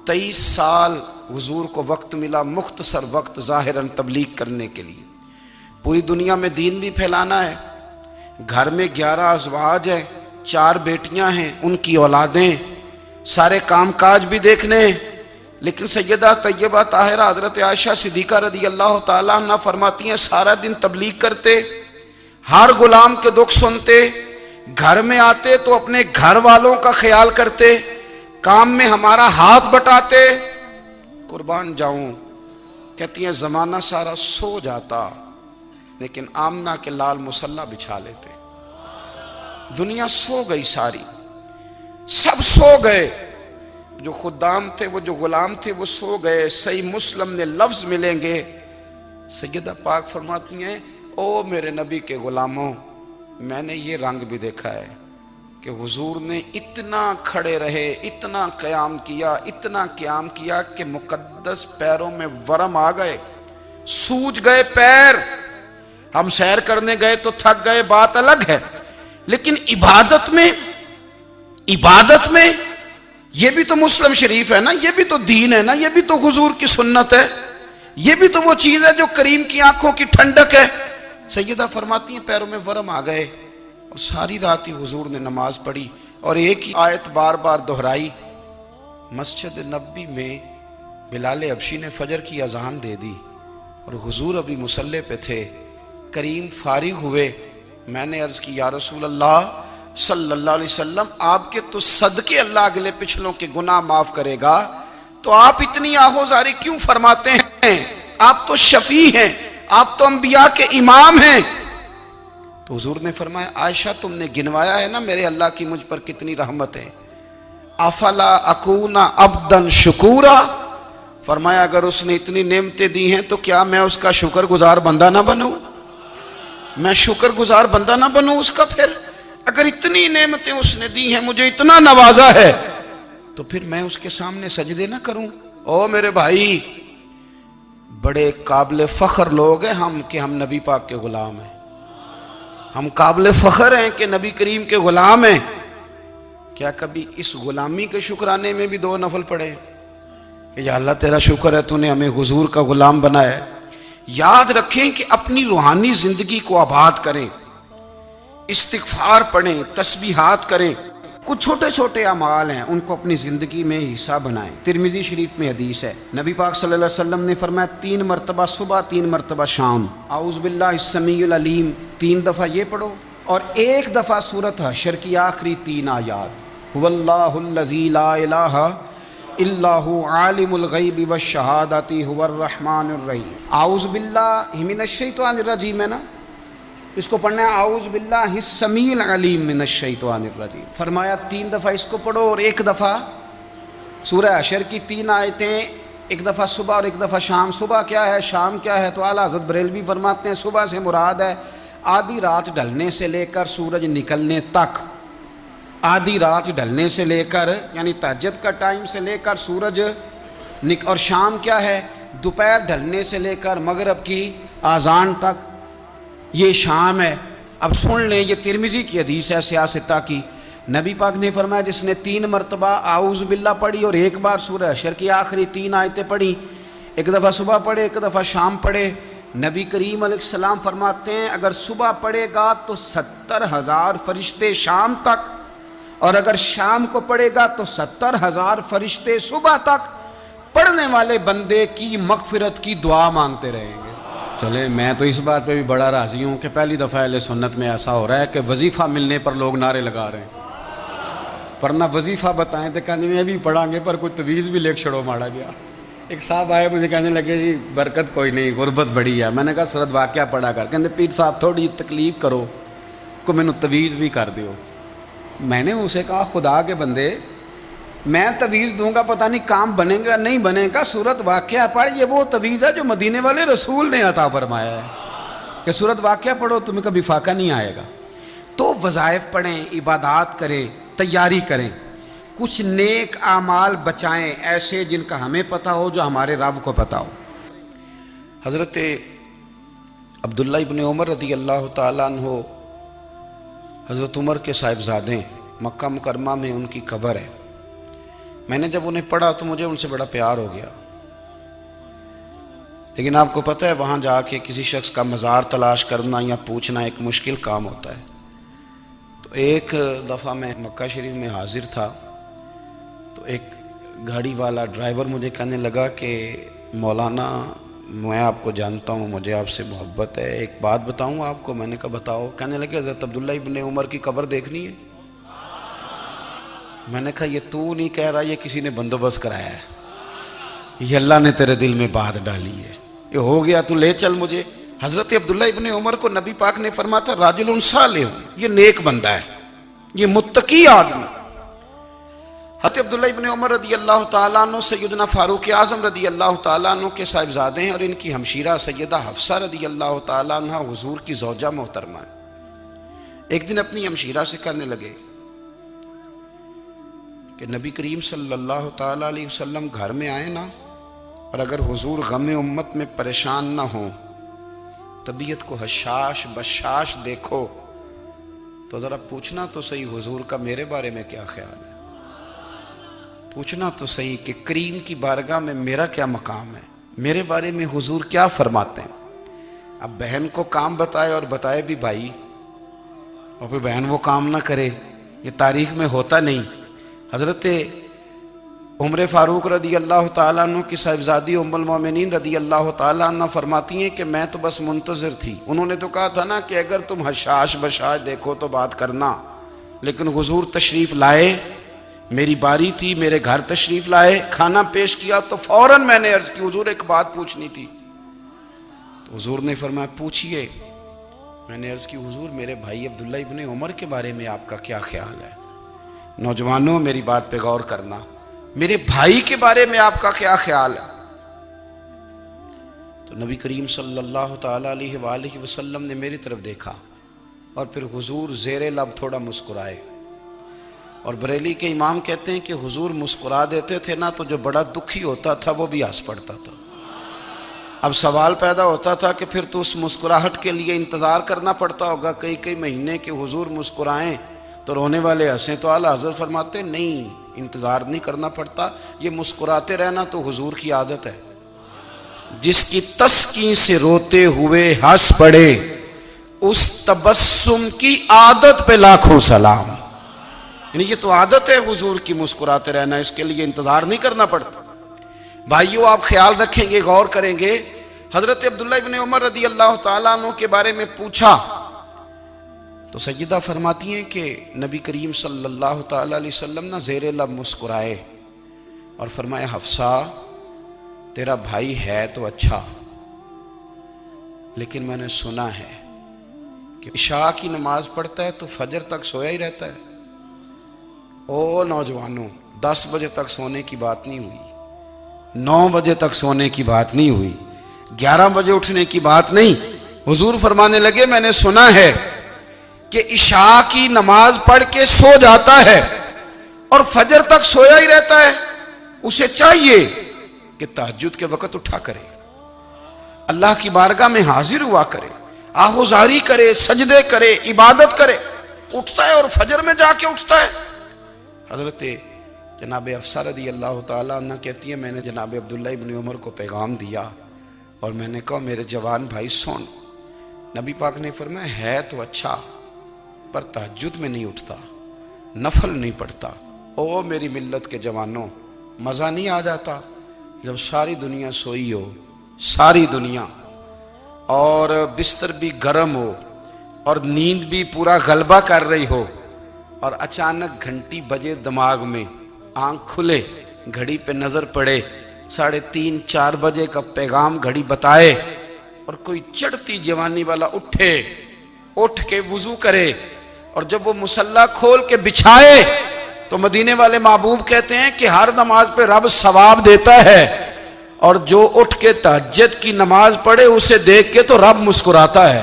23 سال حضور کو وقت ملا، مختصر وقت ظاہراً تبلیغ کرنے کے لیے، پوری دنیا میں دین بھی پھیلانا ہے۔ گھر میں 11 ازواج ہیں، 4 بیٹیاں ہیں، ان کی اولادیں، سارے کام کاج بھی دیکھنے ہیں۔ لیکن سیدہ طیبہ طاہرہ حضرت عائشہ صدیقہ رضی اللہ تعالیٰ عنہ فرماتی ہیں سارا دن تبلیغ کرتے، ہر غلام کے دکھ سنتے، گھر میں آتے تو اپنے گھر والوں کا خیال کرتے، کام میں ہمارا ہاتھ بٹاتے۔ قربان جاؤں، کہتی ہیں زمانہ سارا سو جاتا لیکن آمنہ کے لال مصلی بچھا لیتے۔ دنیا سو گئی، ساری سب سو گئے، جو خدام تھے، وہ جو غلام تھے، وہ سو گئے۔ صحیح مسلم میں لفظ ملیں گے، سیدہ پاک فرماتی ہیں او میرے نبی کے غلاموں، میں نے یہ رنگ بھی دیکھا ہے کہ حضور نے اتنا کھڑے رہے، اتنا قیام کیا، اتنا قیام کیا کہ مقدس پیروں میں ورم آ گئے، سوج گئے پیر۔ ہم سیر کرنے گئے تو تھک گئے، بات الگ ہے، لیکن عبادت میں یہ بھی تو مسلم شریف ہے نا، یہ بھی تو دین ہے نا، یہ بھی تو حضور کی سنت ہے، یہ بھی تو وہ چیز ہے جو کریم کی آنکھوں کی ٹھنڈک ہے۔ سیدہ فرماتی ہیں پیروں میں ورم آ گئے، اور ساری رات ہی حضور نے نماز پڑھی اور ایک ہی آیت بار بار دہرائی۔ مسجد نبوی میں بلال حبشی نے فجر کی اذان دے دی اور حضور ابھی مصلی پہ تھے، کریم فارغ ہوئے۔ میں نے عرض کی یا رسول اللہ صلی اللہ علیہ وسلم، آپ کے تو صدقے اللہ اگلے پچھلوں کے گناہ معاف کرے گا، تو آپ اتنی آہوزاری کیوں فرماتے ہیں؟ آپ تو شفیع ہیں، آپ تو انبیاء کے امام ہیں۔ تو حضور نے فرمایا عائشہ تم نے گنوایا ہے نا میرے اللہ کی مجھ پر کتنی رحمت ہے، افلا اکون عبدا شکورا، فرمایا اگر اس نے اتنی نعمتیں دی ہیں تو کیا میں اس کا شکر گزار بندہ نہ بنوں؟ میں شکر گزار بندہ نہ بنوں اس کا؟ پھر اگر اتنی نعمتیں اس نے دی ہیں، مجھے اتنا نوازا ہے، تو پھر میں اس کے سامنے سجدے نہ کروں؟ او میرے بھائی، بڑے قابل فخر لوگ ہیں ہم کہ ہم نبی پاک کے غلام ہیں، ہم قابل فخر ہیں کہ نبی کریم کے غلام ہیں۔ کیا کبھی اس غلامی کے شکرانے میں بھی 2 نفل پڑھے کہ یا اللہ تیرا شکر ہے تو نے ہمیں حضور کا غلام بنایا ہے؟ یاد رکھیں کہ اپنی روحانی زندگی کو آباد کریں، استغفار پڑھیں، تسبیحات کریں، کچھ چھوٹے چھوٹے اعمال ہیں ان کو اپنی زندگی میں حصہ بنائیں۔ ترمذی شریف میں حدیث ہے، نبی پاک صلی اللہ علیہ وسلم نے فرمایا 3 مرتبہ صبح، 3 مرتبہ شام اعوذ باللہ السمیع العلیم 3 دفعہ یہ پڑھو، اور 1 دفعہ سورۃ حشر کی آخری 3 آیات، هو اللہ الذی لا الہ الا هو عالم الغیب والشہادۃ هو الرحمن الرحیم۔ اعوذ باللہ من الشیطان الرجیم ہے نا، اس کو پڑھنا ہے اعوذ باللہ السمیع العلیم من الشیطان الرجیم۔ فرمایا 3 دفعہ اس کو پڑھو اور 1 دفعہ سورہ حشر کی 3 آیتیں، 1 دفعہ صبح اور 1 دفعہ شام۔ صبح کیا ہے، شام کیا ہے؟ تو اعلیٰ حضرت بریلوی فرماتے ہیں صبح سے مراد ہے آدھی رات ڈھلنے سے لے کر سورج نکلنے تک، آدھی رات ڈھلنے سے لے کر یعنی تہجد کا ٹائم سے لے کر سورج اور شام کیا ہے، دوپہر ڈھلنے سے لے کر مغرب کی اذان تک، یہ شام ہے۔ اب سن لیں، یہ ترمذی کی حدیث ہے سیاستہ کی، نبی پاک نے فرمایا جس نے 3 مرتبہ اعوذ باللہ پڑھی اور 1 بار سورہ حشر کی آخری 3 آیتیں پڑھی، 1 دفعہ صبح پڑھے، 1 دفعہ شام پڑھے، نبی کریم علیہ السلام فرماتے ہیں اگر صبح پڑھے گا تو 70,000 فرشتے شام تک، اور اگر شام کو پڑھے گا تو 70,000 فرشتے صبح تک پڑھنے والے بندے کی مغفرت کی دعا مانگتے رہیں گے۔ چلے میں تو اس بات پہ بھی بڑا راضی ہوں کہ پہلی دفعہ اہل سنت میں ایسا ہو رہا ہے کہ وظیفہ ملنے پر لوگ نعرے لگا رہے ہیں، ورنہ وظیفہ بتائیں تو کہنے ابھی پڑھیں گے پر کوئی تویز بھی لکھ چھڑو ماڑا گیا۔ ایک صاحب آئے مجھے کہنے لگے جی برکت کوئی نہیں، غربت بڑی ہے۔ میں نے کہا سورۃ واقعہ پڑھا کر، کہنے پیر صاحب تھوڑی تکلیف کرو کو مینوں تویز بھی کر دیو۔ میں نے اسے کہا خدا کے بندے میں تویز دوں گا پتہ نہیں کام بنے گا نہیں بنے گا، سورۃ واقعہ پڑھ، یہ وہ تویز ہے جو مدینے والے رسول نے عطا فرمایا ہے کہ سورۃ واقعہ پڑھو تمہیں کبھی فاقہ نہیں آئے گا۔ تو وظائف پڑھیں، عبادات کریں، تیاری کریں، کچھ نیک اعمال بچائیں ایسے جن کا ہمیں پتہ ہو، جو ہمارے رب کو پتہ ہو۔ حضرت عبداللہ ابن عمر رضی اللہ تعالیٰ عنہ حضرت عمر کے صاحبزادے، مکہ مکرمہ میں ان کی قبر ہے۔ میں نے جب انہیں پڑھا تو مجھے ان سے بڑا پیار ہو گیا، لیکن آپ کو پتہ ہے وہاں جا کے کسی شخص کا مزار تلاش کرنا یا پوچھنا ایک مشکل کام ہوتا ہے۔ تو ایک دفعہ میں مکہ شریف میں حاضر تھا، تو ایک گاڑی والا ڈرائیور مجھے کہنے لگا کہ مولانا میں آپ کو جانتا ہوں، مجھے آپ سے محبت ہے، ایک بات بتاؤں آپ کو؟ میں نے کہا بتاؤ۔ کہنے لگے حضرت عبداللہ ابن عمر کی قبر دیکھنی ہے۔ میں نے کہا یہ تو نہیں کہہ رہا، یہ کسی نے بندوبست کرایا ہے، یہ اللہ نے تیرے دل میں بات ڈالی ہے، یہ ہو گیا تو لے چل مجھے۔ حضرت عبداللہ ابن عمر کو نبی پاک نے فرمایا تھا راجل صالح، یہ نیک بندہ ہے، یہ متقی آدمی۔ حضرت عبداللہ ابن عمر رضی اللہ تعالیٰ عنہ سیدنا فاروق اعظم رضی اللہ تعالیٰ عنہ کے صاحبزادے ہیں، اور ان کی ہمشیرہ سیدہ حفصہ رضی اللہ تعالیٰ عنہ حضور کی زوجہ محترمہ ہے۔ ایک دن اپنی ہمشیرہ سے کہنے لگے کہ نبی کریم صلی اللہ تعالیٰ علیہ وسلم گھر میں آئے نا، اور اگر حضور غم امت میں پریشان نہ ہوں، طبیعت کو حشاش بشاش دیکھو، تو ذرا پوچھنا تو صحیح حضور کا میرے بارے میں کیا خیال ہے، پوچھنا تو صحیح کہ کریم کی بارگاہ میں میرا کیا مقام ہے، میرے بارے میں حضور کیا فرماتے ہیں۔ اب بہن کو کام بتائے، اور بتائے بھی بھائی، اور پھر بہن وہ کام نہ کرے، یہ تاریخ میں ہوتا نہیں۔ حضرت عمر فاروق رضی اللہ تعالیٰ عنہ کی صاحبزادی ام المومنین رضی اللہ تعالیٰ عنہ فرماتی ہیں کہ میں تو بس منتظر تھی، انہوں نے تو کہا تھا نا کہ اگر تم حشاش بشاش دیکھو تو بات کرنا، لیکن حضور تشریف لائے، میری باری تھی، میرے گھر تشریف لائے، کھانا پیش کیا تو فوراً میں نے عرض کی حضور ایک بات پوچھنی تھی۔ تو حضور نے فرمایا پوچھئے۔ میں نے عرض کی حضور میرے بھائی عبداللہ ابن عمر کے بارے میں آپ کا کیا خیال ہے؟ نوجوانوں میری بات پہ غور کرنا، میرے بھائی کے بارے میں آپ کا کیا خیال ہے؟ تو نبی کریم صلی اللہ تعالیٰ علیہ وآلہ وسلم نے میری طرف دیکھا، اور پھر حضور زیر لب تھوڑا مسکرائے، اور بریلی کے امام کہتے ہیں کہ حضور مسکرا دیتے تھے نا تو جو بڑا دکھی ہوتا تھا وہ بھی ہنس پڑتا تھا۔ اب سوال پیدا ہوتا تھا کہ پھر تو اس مسکراہٹ کے لیے انتظار کرنا پڑتا ہوگا کئی مہینے کہ حضور مسکرائیں تو رونے والے ہنسیں، تو اعلیٰ حضرت فرماتے نہیں، انتظار نہیں کرنا پڑتا، یہ مسکراتے رہنا تو حضور کی عادت ہے۔ جس کی تسکین سے روتے ہوئے ہنس پڑے، اس تبسم کی عادت پہ لاکھوں سلام۔ یعنی یہ تو عادت ہے حضور کی مسکراتے رہنا، اس کے لیے انتظار نہیں کرنا پڑتا۔ بھائیو آپ خیال رکھیں گے، غور کریں گے، حضرت عبداللہ ابن عمر رضی اللہ تعالیٰ عنہ کے بارے میں پوچھا تو سیدہ فرماتی ہیں کہ نبی کریم صلی اللہ تعالیٰ علیہ وسلم نہ زیر لب مسکرائے اور فرمایا حفصہ تیرا بھائی ہے تو اچھا، لیکن میں نے سنا ہے کہ عشاء کی نماز پڑھتا ہے تو فجر تک سویا ہی رہتا ہے۔ او نوجوانوں، 10 بجے تک سونے کی بات نہیں ہوئی، 9 بجے تک سونے کی بات نہیں ہوئی، 11 بجے اٹھنے کی بات نہیں۔ حضور فرمانے لگے میں نے سنا ہے کہ عشاء کی نماز پڑھ کے سو جاتا ہے اور فجر تک سویا ہی رہتا ہے، اسے چاہیے کہ تہجد کے وقت اٹھا کرے، اللہ کی بارگاہ میں حاضر ہوا کرے، آہوزاری کرے، سجدے کرے، عبادت کرے، اٹھتا ہے اور فجر میں جا کے اٹھتا ہے۔ حضرت جناب حفصہ رضی اللہ تعالیٰ عنہ کہتی ہے میں نے جناب عبداللہ ابن عمر کو پیغام دیا اور میں نے کہا میرے جوان بھائی سن، نبی پاک نے فرمایا ہے تو اچھا پر تہجد میں نہیں اٹھتا، نفل نہیں پڑھتا۔ او میری ملت کے جوانوں، مزہ نہیں آ جاتا جب ساری دنیا سوئی ہو، ساری دنیا، اور بستر بھی گرم ہو اور نیند بھی پورا غلبہ کر رہی ہو، اور اچانک گھنٹی بجے دماغ میں، آنکھ کھلے، گھڑی پہ نظر پڑے، 3:30 4 بجے کا پیغام گھڑی بتائے، اور کوئی چڑھتی جوانی والا اٹھ کے وضو کرے، اور جب وہ مصلی کھول کے بچھائے تو مدینے والے محبوب کہتے ہیں کہ ہر نماز پہ رب ثواب دیتا ہے، اور جو اٹھ کے تہجد کی نماز پڑھے اسے دیکھ کے تو رب مسکراتا ہے،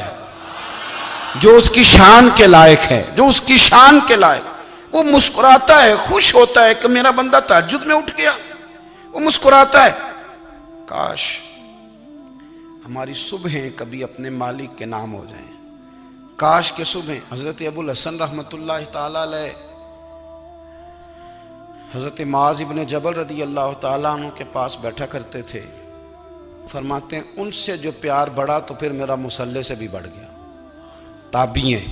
جو اس کی شان کے لائق ہے، جو اس کی شان کے لائق، وہ مسکراتا ہے، خوش ہوتا ہے کہ میرا بندہ تہجد میں اٹھ گیا، وہ مسکراتا ہے۔ کاش ہماری صبحیں کبھی اپنے مالک کے نام ہو جائیں، کاش کے صبح حضرت ابو الحسن رحمت اللہ تعالی علیہ حضرت معاذ ابن جبل رضی اللہ تعالیٰ عنہ کے پاس بیٹھا کرتے تھے. فرماتے ہیں ان سے جو پیار بڑھا تو پھر میرا مصلی سے بھی بڑھ گیا. تابعی ہیں.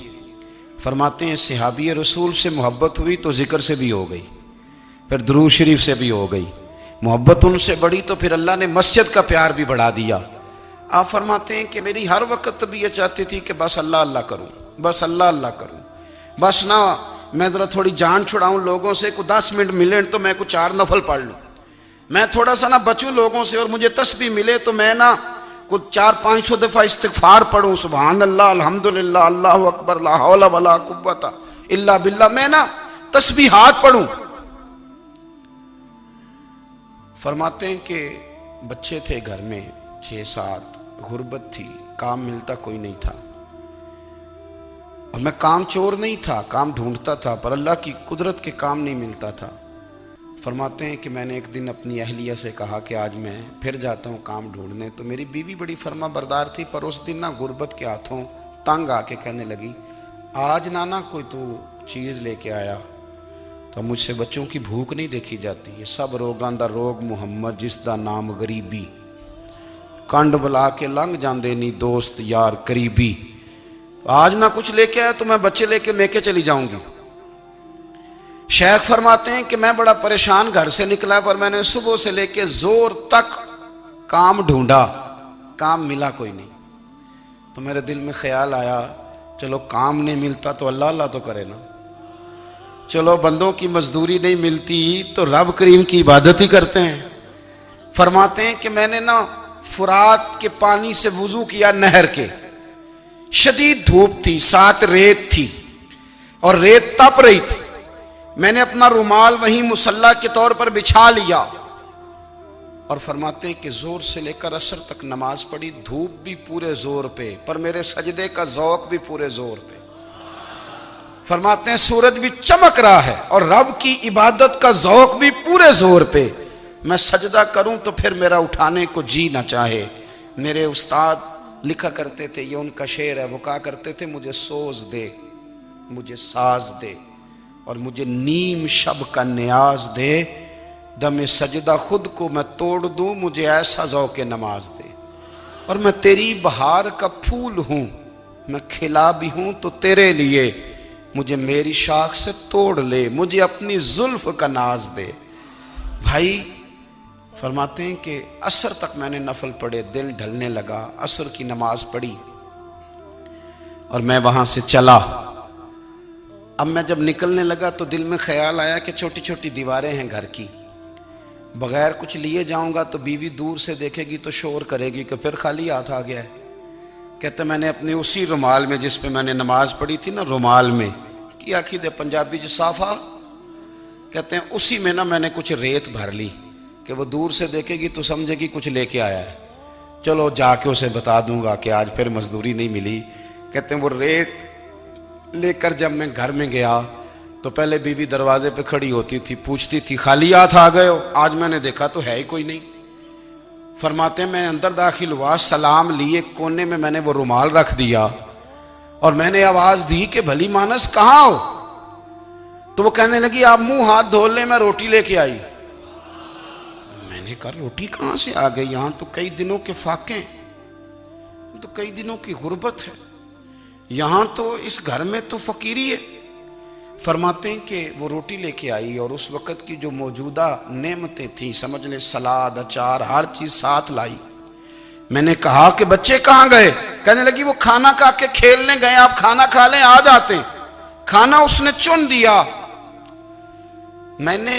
فرماتے ہیں صحابی رسول سے محبت ہوئی تو ذکر سے بھی ہو گئی, پھر درود شریف سے بھی ہو گئی. محبت ان سے بڑھی تو پھر اللہ نے مسجد کا پیار بھی بڑھا دیا. آپ فرماتے ہیں کہ میری ہر وقت بھی یہ چاہتی تھی کہ بس اللہ اللہ کروں, بس اللہ اللہ کروں, بس نہ میں ذرا تھوڑی جان چھڑاؤں لوگوں سے, کو 10 منٹ ملے تو میں کچھ 4 نفل پڑھ لوں, میں تھوڑا سا نہ بچوں لوگوں سے, اور مجھے تسبیح ملے تو میں نہ کچھ 400-500 دفعہ استغفار پڑھوں, سبحان اللہ, الحمدللہ, اللہ اکبر, لا حول ولا قوت الا باللہ, میں نہ تسبیحات پڑھوں. فرماتے ہیں کہ بچے تھے گھر میں 6-7, غربت تھی, کام ملتا کوئی نہیں تھا, اور میں کام چور نہیں تھا, کام ڈھونڈتا تھا, پر اللہ کی قدرت کے کام نہیں ملتا تھا. فرماتے ہیں کہ میں نے ایک دن اپنی اہلیہ سے کہا کہ آج میں پھر جاتا ہوں کام ڈھونڈنے. تو میری بیوی بڑی فرما بردار تھی, پر اس دن نہ غربت کے ہاتھوں تنگ آ کے کہنے لگی, آج نانا کوئی تو چیز لے کے آیا, تو مجھ سے بچوں کی بھوک نہیں دیکھی جاتی. یہ سب روگاں دا روگ محمد جس دا نام غریبی, کنڈ بلا کے لنگ جاندے نہیں دوست یار قریبی. آج نہ کچھ لے کے آیا تو میں بچے لے کے میکے چلی جاؤں گی. شیخ فرماتے ہیں کہ میں بڑا پریشان گھر سے نکلا, پر میں نے صبح سے لے کے زور تک کام ڈھونڈا, کام ملا کوئی نہیں. تو میرے دل میں خیال آیا, چلو کام نہیں ملتا تو اللہ اللہ تو کرے نا, چلو بندوں کی مزدوری نہیں ملتی تو رب کریم کی عبادت ہی کرتے ہیں. فرماتے ہیں کہ میں نے نا فرات کے پانی سے وضو کیا, نہر کے, شدید دھوپ تھی, ساتھ ریت تھی, اور ریت تپ رہی تھی. میں نے اپنا رومال وہیں مصلی کے طور پر بچھا لیا, اور فرماتے ہیں کہ زور سے لے کر عصر تک نماز پڑھی, دھوپ بھی پورے زور پہ, پر میرے سجدے کا ذوق بھی پورے زور پہ. فرماتے ہیں سورج بھی چمک رہا ہے, اور رب کی عبادت کا ذوق بھی پورے زور پہ. میں سجدہ کروں تو پھر میرا اٹھانے کو جی نہ چاہے. میرے استاد لکھا کرتے تھے, یہ ان کا شعر ہے, وہ کہا کرتے تھے مجھے سوز دے, مجھے ساز دے, اور مجھے نیم شب کا نیاز دے, دم سجدہ خود کو میں توڑ دوں, مجھے ایسا ذوق نماز دے. اور میں تیری بہار کا پھول ہوں, میں کھلا بھی ہوں تو تیرے لیے, مجھے میری شاخ سے توڑ لے, مجھے اپنی زلف کا ناز دے. بھائی فرماتے ہیں کہ عصر تک میں نے نفل پڑھے, دل ڈھلنے لگا, عصر کی نماز پڑھی اور میں وہاں سے چلا. اب میں جب نکلنے لگا تو دل میں خیال آیا کہ چھوٹی چھوٹی دیواریں ہیں گھر کی, بغیر کچھ لیے جاؤں گا تو بیوی دور سے دیکھے گی تو شور کرے گی کہ پھر خالی ہاتھ آ گیا ہے. کہتے میں نے اپنے اسی رومال میں جس پہ میں نے نماز پڑھی تھی نا, رومال میں کی آخی دے پنجابی جو صافہ کہتے ہیں, اسی میں نا میں نے کچھ ریت بھر لی کہ وہ دور سے دیکھے گی تو سمجھے گی کچھ لے کے آیا ہے, چلو جا کے اسے بتا دوں گا کہ آج پھر مزدوری نہیں ملی. کہتے ہیں وہ ریت لے کر جب میں گھر میں گیا تو پہلے بیوی دروازے پہ کھڑی ہوتی تھی, پوچھتی تھی خالی ہاتھ آ گئے ہو, آج میں نے دیکھا تو ہے ہی کوئی نہیں. فرماتے ہیں میں اندر داخل ہوا, سلام لیے, کونے میں میں نے وہ رومال رکھ دیا, اور میں نے آواز دی کہ بھلی مانس کہاں ہو. تو وہ کہنے لگی آپ منہ ہاتھ دھو لیں, میں روٹی لے کے آئی. میں نے کہا روٹی کہاں سے آ گئی, یہاں تو کئی دنوں کے فاقے, تو کئی دنوں کی غربت ہے, یہاں تو اس گھر میں تو فقیری ہے. فرماتے ہیں کہ وہ روٹی لے کے آئی, اور اس وقت کی جو موجودہ نعمتیں تھیں, سمجھ لیں سلاد, اچار, ہر چیز ساتھ لائی. میں نے کہا کہ بچے کہاں گئے, کہنے لگی وہ کھانا کھا کے کھیلنے گئے, آپ کھانا کھا لیں آ جاتے. کھانا اس نے چن دیا. میں نے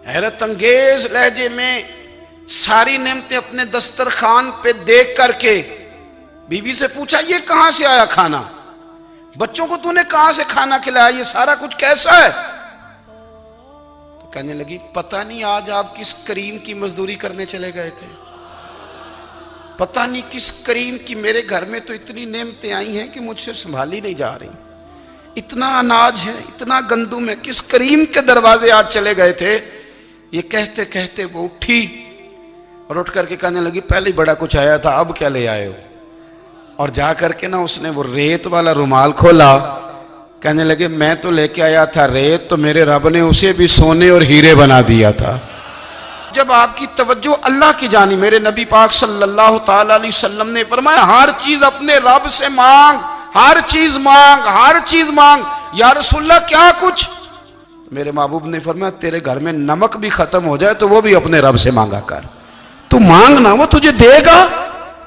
حیرت انگیز لہجے میں ساری نعمتیں اپنے دسترخوان پہ دیکھ کر کے بیوی سے پوچھا یہ کہاں سے آیا کھانا, بچوں کو تو نے کہاں سے کھانا کھلایا, یہ سارا کچھ کیسا ہے. تو کہنے لگی پتہ نہیں آج آپ کس کریم کی مزدوری کرنے چلے گئے تھے, پتہ نہیں کس کریم کی, میرے گھر میں تو اتنی نعمتیں آئی ہیں کہ مجھ سے سنبھالی نہیں جا رہی, اتنا اناج ہے, اتنا گندم ہے, کس کریم کے دروازے آج چلے گئے تھے. یہ کہتے کہتے وہ اٹھی اور اٹھ کر کے کہنے لگی پہلے بڑا کچھ آیا تھا, اب کیا لے آئے ہو. اور جا کر کے نا اس نے وہ ریت والا رومال کھولا کہنے لگے میں تو لے کے آیا تھا ریت، تو میرے رب نے اسے بھی سونے اور ہیرے بنا دیا تھا۔ جب آپ کی توجہ اللہ کی جانب، میرے نبی پاک صلی اللہ تعالی علیہ وسلم نے فرمایا ہر چیز اپنے رب سے مانگ، ہر چیز مانگ، ہر چیز مانگ۔ یا رسول اللہ کیا کچھ؟ میرے محبوب نے فرمایا تیرے گھر میں نمک بھی ختم ہو جائے تو وہ بھی اپنے رب سے مانگا کر، تو مانگنا وہ تجھے دے گا،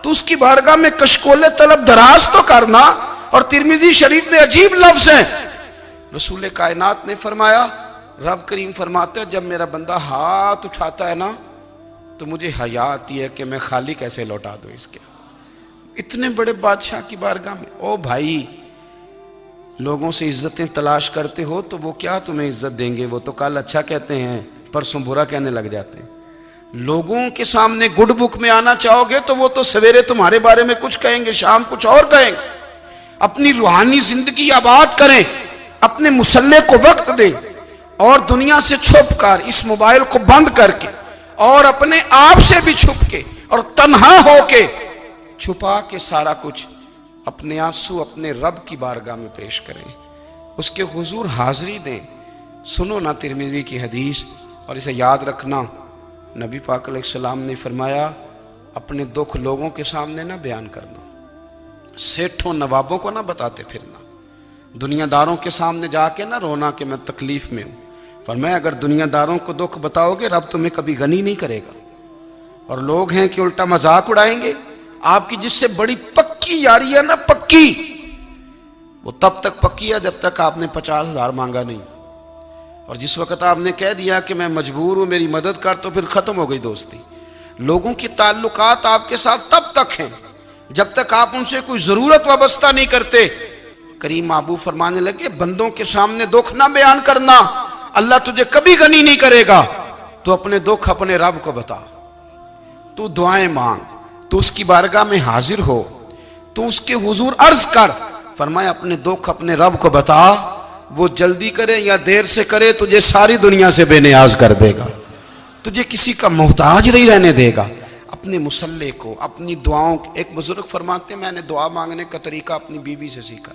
تو اس کی بارگاہ میں کشکول طلب دراز تو کرنا۔ اور ترمذی شریف میں عجیب لفظ ہیں، رسول کائنات نے فرمایا، رب کریم فرماتا ہے جب میرا بندہ ہاتھ اٹھاتا ہے نا تو مجھے حیا آتی ہے کہ میں خالی کیسے لوٹا دوں اس کے۔ اتنے بڑے بادشاہ کی بارگاہ میں، او بھائی لوگوں سے عزتیں تلاش کرتے ہو تو وہ کیا تمہیں عزت دیں گے؟ وہ تو کل اچھا کہتے ہیں پرسوں برا کہنے لگ جاتے ہیں۔ لوگوں کے سامنے گڈ بک میں آنا چاہو گے تو وہ تو سویرے تمہارے بارے میں کچھ کہیں گے، شام کچھ اور کہیں گے۔ اپنی روحانی زندگی آباد کریں، اپنے مصلح کو وقت دیں، اور دنیا سے چھپ کر اس موبائل کو بند کر کے اور اپنے آپ سے بھی چھپ کے اور تنہا ہو کے چھپا کے سارا کچھ اپنے آنسو اپنے رب کی بارگاہ میں پیش کریں، اس کے حضور حاضری دیں۔ سنو نا ترمذی کی حدیث، اور اسے یاد رکھنا، نبی پاک علیہ السلام نے فرمایا اپنے دکھ لوگوں کے سامنے نہ بیان کرنا، سیٹھوں نوابوں کو نہ بتاتے پھرنا، دنیا داروں کے سامنے جا کے نہ رونا کہ میں تکلیف میں ہوں۔ فرمایا اگر دنیا داروں کو دکھ بتاؤ گے رب تمہیں کبھی غنی نہیں کرے گا، اور لوگ ہیں کہ الٹا مذاق اڑائیں گے۔ آپ کی جس سے بڑی پکی یاری ہے نا، پکی، وہ تب تک پکی ہے جب تک آپ نے 50,000 مانگا نہیں، اور جس وقت آپ نے کہہ دیا کہ میں مجبور ہوں میری مدد کر تو پھر ختم ہو گئی دوستی۔ لوگوں کے تعلقات آپ کے ساتھ تب تک ہیں جب تک آپ ان سے کوئی ضرورت وابستہ نہیں کرتے۔ کریم محبوب فرمانے لگے بندوں کے سامنے دکھ نہ بیان کرنا، اللہ تجھے کبھی غنی نہیں کرے گا۔ تو اپنے دکھ اپنے رب کو بتا، تو دعائیں مانگ، تو اس کی بارگاہ میں حاضر ہو، تو اس کے حضور عرض کر۔ فرمایا اپنے دکھ اپنے رب کو بتا، وہ جلدی کرے یا دیر سے کرے تجھے ساری دنیا سے بے نیاز کر دے گا، تجھے کسی کا محتاج نہیں رہنے دے گا۔ اپنے مصلح کو، اپنی دعاؤں، ایک بزرگ فرماتے ہیں میں نے دعا مانگنے کا طریقہ اپنی بیوی سے سیکھا،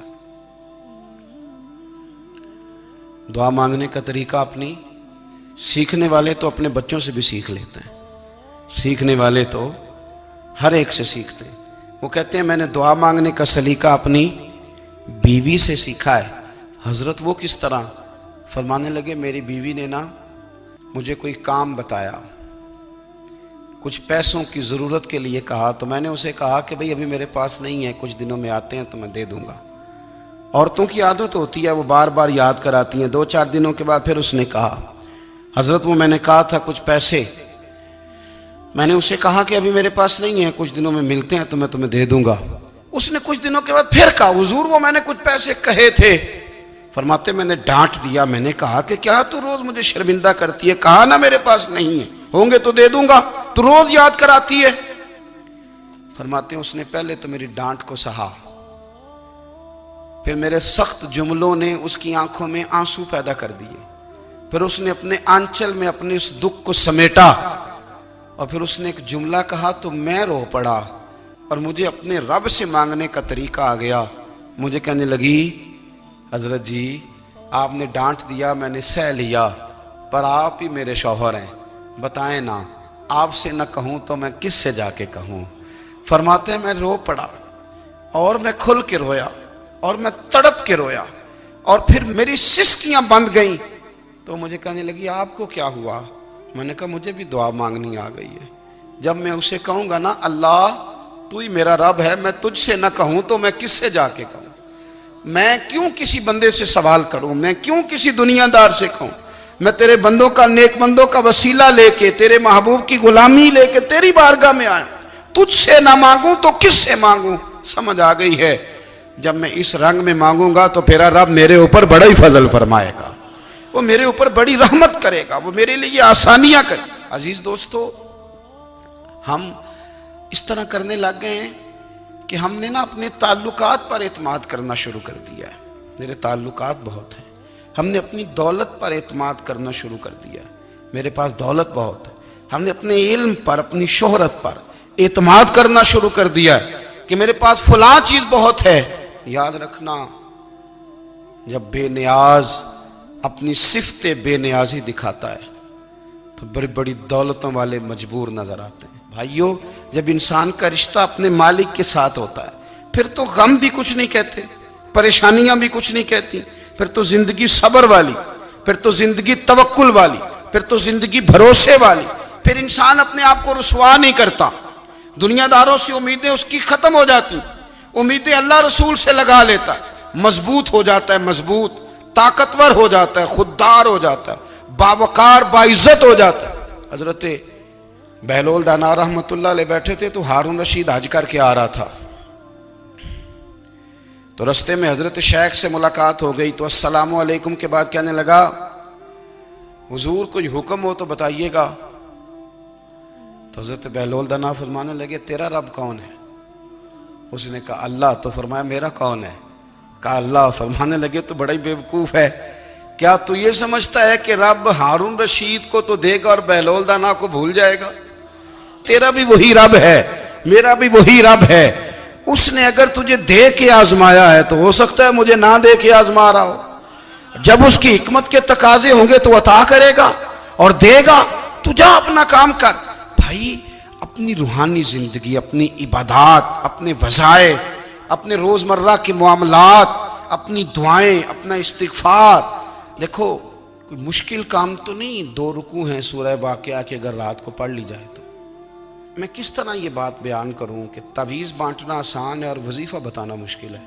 دعا مانگنے کا طریقہ اپنی، سیکھنے والے تو اپنے بچوں سے بھی سیکھ لیتے ہیں، سیکھنے والے تو ہر ایک سے سیکھتے ہیں۔ وہ کہتے ہیں میں نے دعا مانگنے کا سلیقہ اپنی بیوی سے سیکھا ہے۔ حضرت وہ کس طرح؟ فرمانے لگے میری بیوی نے نا مجھے کوئی کام بتایا، کچھ پیسوں کی ضرورت کے لیے کہا، تو میں نے اسے کہا کہ بھئی ابھی میرے پاس نہیں ہے، کچھ دنوں میں آتے ہیں تو میں دے دوں گا۔ عورتوں کی عادت ہوتی ہے وہ بار بار یاد کراتی ہیں، 2-4 دنوں کے بعد پھر اس نے کہا حضرت وہ میں نے کہا تھا کچھ پیسے، میں نے اسے کہا کہ ابھی میرے پاس نہیں ہے، کچھ دنوں میں ملتے ہیں تو میں تمہیں دے دوں گا۔ اس نے کچھ دنوں کے بعد پھر کہا حضور وہ میں نے کچھ پیسے کہے تھے۔ فرماتے میں نے ڈانٹ دیا، میں نے کہا کہ کیا تو روز مجھے شرمندہ کرتی ہے، کہا نا میرے پاس نہیں ہے، ہوں گے تو دے دوں گا، تو روز یاد کراتی ہے۔ فرماتے ہیں اس نے پہلے تو میری ڈانٹ کو سہا، پھر میرے سخت جملوں نے اس کی آنکھوں میں آنسو پیدا کر دیے، پھر اس نے اپنے آنچل میں اپنے اس دکھ کو سمیٹا، اور پھر اس نے ایک جملہ کہا تو میں رو پڑا، اور مجھے اپنے رب سے مانگنے کا طریقہ آ گیا۔ مجھے کہنے لگی حضرت جی آپ نے ڈانٹ دیا میں نے سہ لیا، پر آپ ہی میرے شوہر ہیں، بتائیں نا آپ سے نہ کہوں تو میں کس سے جا کے کہوں۔ فرماتے ہیں میں رو پڑا، اور میں کھل کے رویا، اور میں تڑپ کے رویا، اور پھر میری سسکیاں بند گئیں۔ تو مجھے کہنے لگی آپ کو کیا ہوا؟ میں نے کہا مجھے بھی دعا مانگنی آ گئی ہے، جب میں اسے کہوں گا نا اللہ تو ہی میرا رب ہے، میں تجھ سے نہ کہوں تو میں کس سے جا کے کہوں؟ میں کیوں کسی بندے سے سوال کروں؟ میں کیوں کسی دنیا دار سے کہوں؟ میں تیرے بندوں کا، نیک بندوں کا وسیلہ لے کے، تیرے محبوب کی غلامی لے کے تیری بارگاہ میں آیا، تجھ سے نہ مانگوں تو کس سے مانگوں؟ سمجھ آ گئی ہے جب میں اس رنگ میں مانگوں گا تو پھر رب میرے اوپر بڑا ہی فضل فرمائے گا، وہ میرے اوپر بڑی رحمت کرے گا، وہ میرے لیے آسانیاں کرے۔ عزیز دوستو ہم اس طرح کرنے لگ گئے ہیں کہ ہم نے نا اپنے تعلقات پر اعتماد کرنا شروع کر دیا ہے۔ میرے تعلقات بہت ہیں، ہم نے اپنی دولت پر اعتماد کرنا شروع کر دیا ہے، میرے پاس دولت بہت ہے۔ ہم نے اپنے علم پر، اپنی شہرت پر اعتماد کرنا شروع کر دیا ہے کہ میرے پاس فلاں چیز بہت ہے۔ یاد رکھنا جب بے نیاز اپنی صفت بے نیازی دکھاتا ہے تو بڑی بڑی دولتوں والے مجبور نظر آتے ہیں۔ بھائیو، جب انسان کا رشتہ اپنے مالک کے ساتھ ہوتا ہے پھر تو غم بھی کچھ نہیں کہتے، پریشانیاں بھی کچھ نہیں کہتی، پھر تو زندگی صبر والی، پھر تو زندگی توکل والی، پھر تو زندگی بھروسے والی، پھر انسان اپنے آپ کو رسوا نہیں کرتا، دنیا داروں سے امیدیں اس کی ختم ہو جاتی، امیدیں اللہ رسول سے لگا لیتا ہے، مضبوط ہو جاتا ہے، مضبوط، طاقتور ہو جاتا ہے، خوددار ہو جاتا ہے، باوقار باعزت ہو جاتا ہے۔ حضرت بہلول دانا رحمت اللہ علیہ بیٹھے تھے تو ہارون رشید حج کر کے آ رہا تھا، تو رستے میں حضرت شیخ سے ملاقات ہو گئی تو السلام علیکم کے بعد کہنے لگا حضور کوئی حکم ہو تو بتائیے گا۔ تو حضرت بہلول دانا فرمانے لگے تیرا رب کون ہے؟ اس نے کہا اللہ۔ تو فرمایا میرا کون ہے؟ کہا اللہ۔ فرمانے لگے تو بڑا ہی بیوقوف ہے، کیا تو یہ سمجھتا ہے کہ رب ہارون رشید کو تو دے گا اور بہلول دانا کو بھول جائے گا؟ تیرا بھی وہی رب ہے، میرا بھی وہی رب ہے، اس نے اگر تجھے دے کے آزمایا ہے تو ہو سکتا ہے مجھے نہ دے کے آزما رہا ہو، جب اس کی حکمت کے تقاضے ہوں گے تو عطا کرے گا اور دے گا، تو جا اپنا کام کر۔ بھائی، اپنی روحانی زندگی، اپنی عبادات، اپنے وظائف، اپنے روزمرہ کے معاملات، اپنی دعائیں، اپنا استغفار، دیکھو کوئی مشکل کام تو نہیں، 2 رکوع ہیں سورہ واقعہ کے، اگر رات کو پڑھ لی جائے تو۔ میں کس طرح یہ بات بیان کروں کہ تعویذ بانٹنا آسان ہے اور وظیفہ بتانا مشکل ہے؟